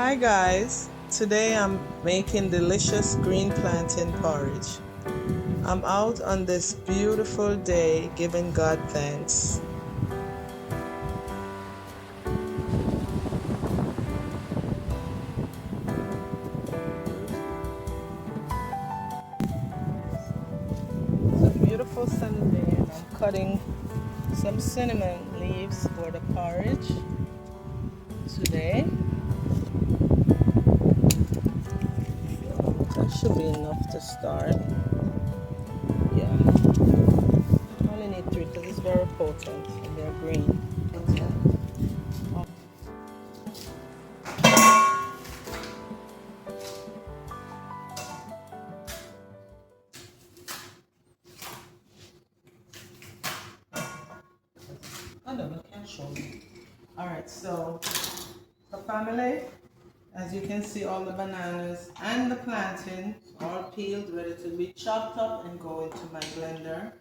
Hi guys, today I'm making delicious green plantain porridge. I'm out on this beautiful day giving God thanks. It's a beautiful sunny day and I'm cutting some cinnamon leaves for the porridge today. That should be enough to start. Yeah, I only need 3 because it's very potent and they're green. I don't know, can't show me. Alright, so the family, as you can see, all the bananas and the plantain all peeled, ready to be chopped up and go into my blender.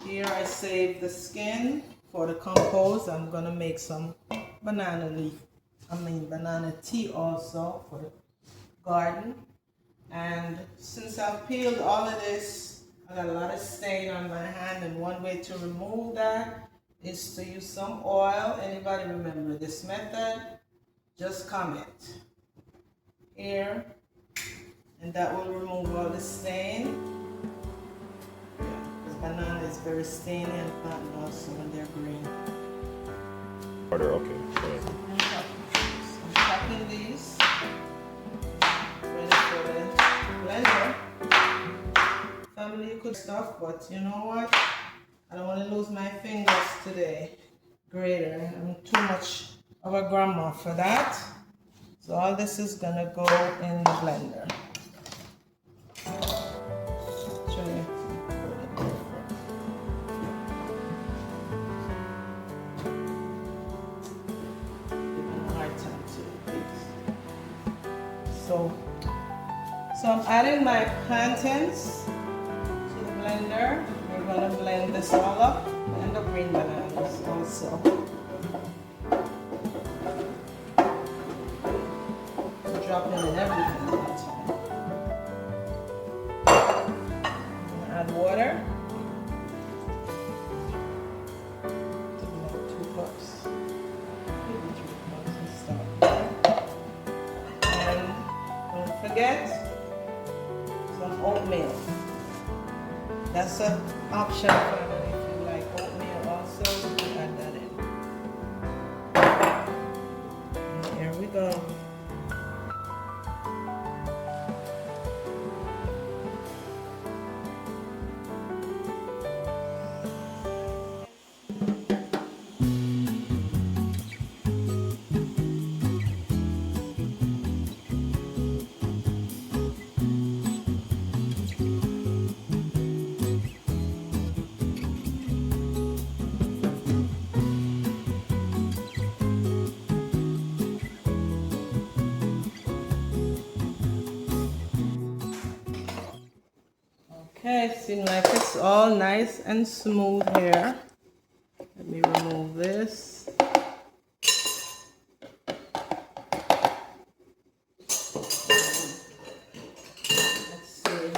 Here I saved the skin for the compost. I'm gonna make some banana tea also for the garden. And since I've peeled all of this, I got a lot of stain on my hand, and one way to remove that is to use some oil. Anybody remember this method? Just comment here, and that will remove all the stain. Yeah, because banana is very stainy and plantain also when they're green. Order, okay. I'm chopping these, ready for the blender. Family, you could stuff, but you know what? I don't want to lose my fingers today. Grater. I'm too much of a grandma for that. So all this is gonna go in the blender. Actually, giving a hard time to it. So I'm adding my plantains to the blender. We're gonna blend this all up and the green bananas also. Dropping in everything all the time. Add water. About 2 cups. Maybe 3 cups and start there. And don't forget some oatmeal. That's an option for you. If you like oatmeal also, you can add that in. And here we go. Okay, seems like it's all nice and smooth here. Let me remove this. Let's see.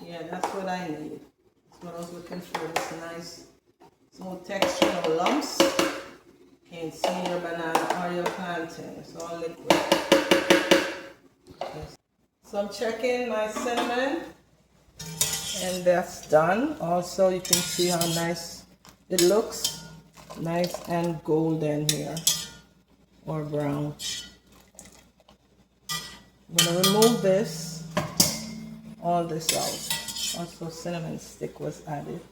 Yeah, that's what I need. That's what I was looking for. This nice smooth texture, no lumps. Can't see your banana or your plantain. It's all liquid. Okay. So I'm checking my cinnamon. And that's done. Also, you can see how nice it looks. Nice and golden here, or brown. I'm gonna remove this, all this out. Also, cinnamon stick was added.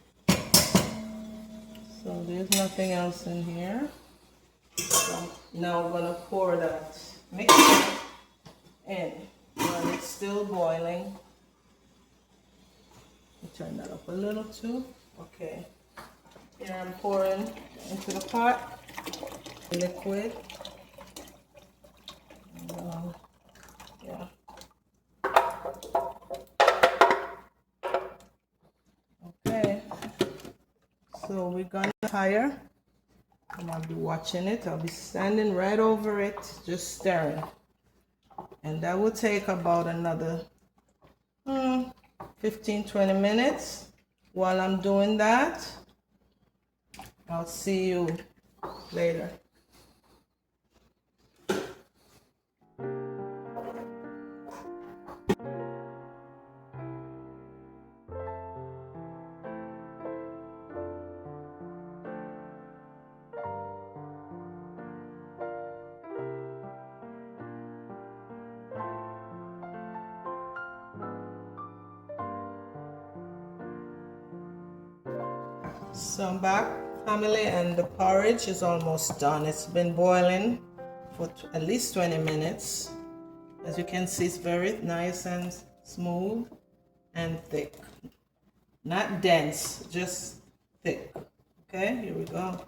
So there's nothing else in here. So now we're gonna pour that mixture in while it's still boiling. Turn that up a little too. Okay. Here I'm pouring into the pot liquid. And, yeah. Okay. So we're gonna higher. And I'll be watching it. I'll be standing right over it, just stirring. And that will take about another 15-20 minutes. While I'm doing that, I'll see you later. So I'm back, family, and the porridge is almost done. It's been boiling for at least 20 minutes. As you can see, it's very nice and smooth and thick. Not dense, just thick. Okay, here we go.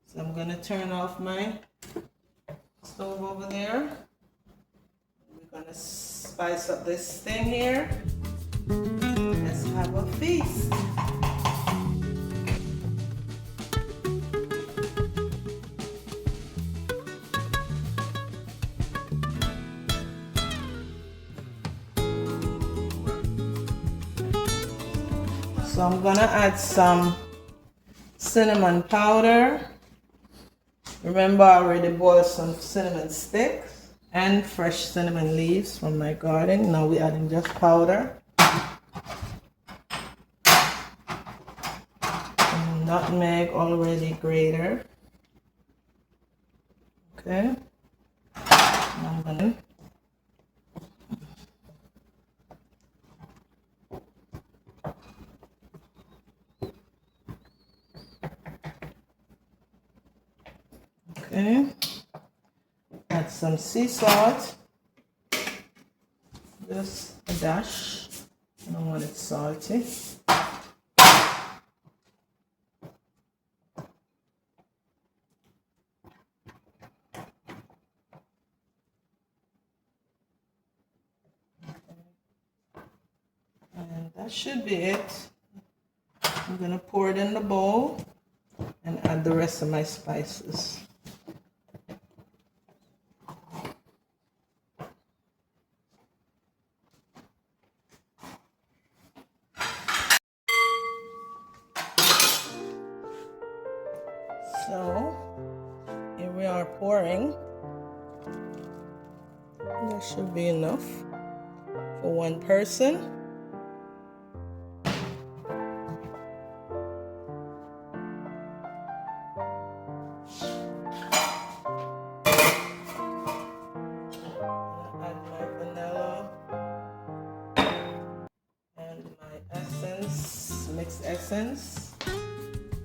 So I'm gonna turn off my stove over there. We're gonna spice up this thing here. Let's have a feast. So I'm gonna add some cinnamon powder. Remember, I already boiled some cinnamon sticks and fresh cinnamon leaves from my garden. Now we're adding just powder. And nutmeg already grated. Okay. I'm gonna add some sea salt, just a dash. I don't want it salty. And that should be it. I'm gonna pour it in the bowl and add the rest of my spices. So here we are pouring. That should be enough for one person. Add my vanilla and my essence, mixed essence.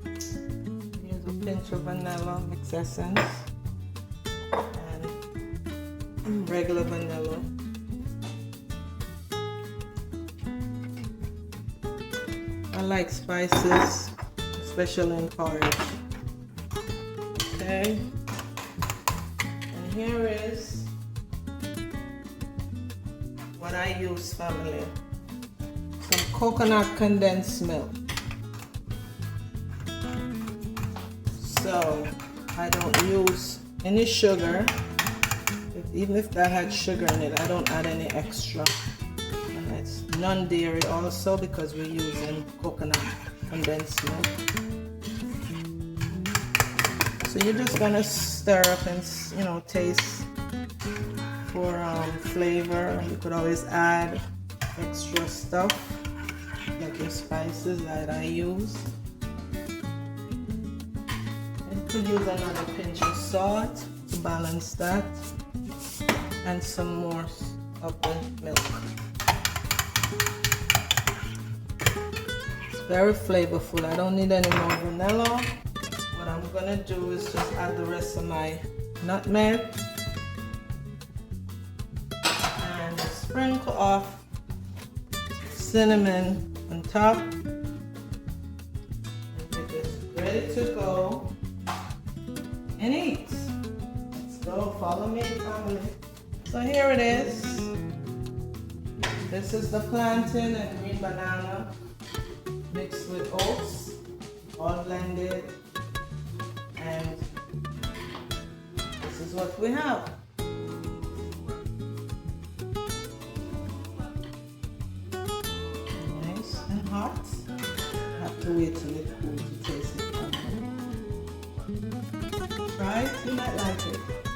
Here's a pinch of vanilla, mixed essence, and regular vanilla. I like spices, especially in porridge. Okay, and here is what I use, family. Some coconut condensed milk. So I don't use any sugar. Even if that had sugar in it, I don't add any extra. And it's non-dairy also because we're using coconut condensed milk. So you're just gonna stir up and taste for flavor. You could always add extra stuff like your spices that I use. You could use another pinch of salt to balance that, and some more of the milk. It's very flavorful. I don't need any more vanilla. What I'm gonna do is just add the rest of my nutmeg and sprinkle off cinnamon on top. And it is ready to go and eat. Let's go, follow me, family. So here it is. This is the plantain and green banana mixed with oats, all blended. And this is what we have. to wait till it cools to taste it. Try it, you might like it.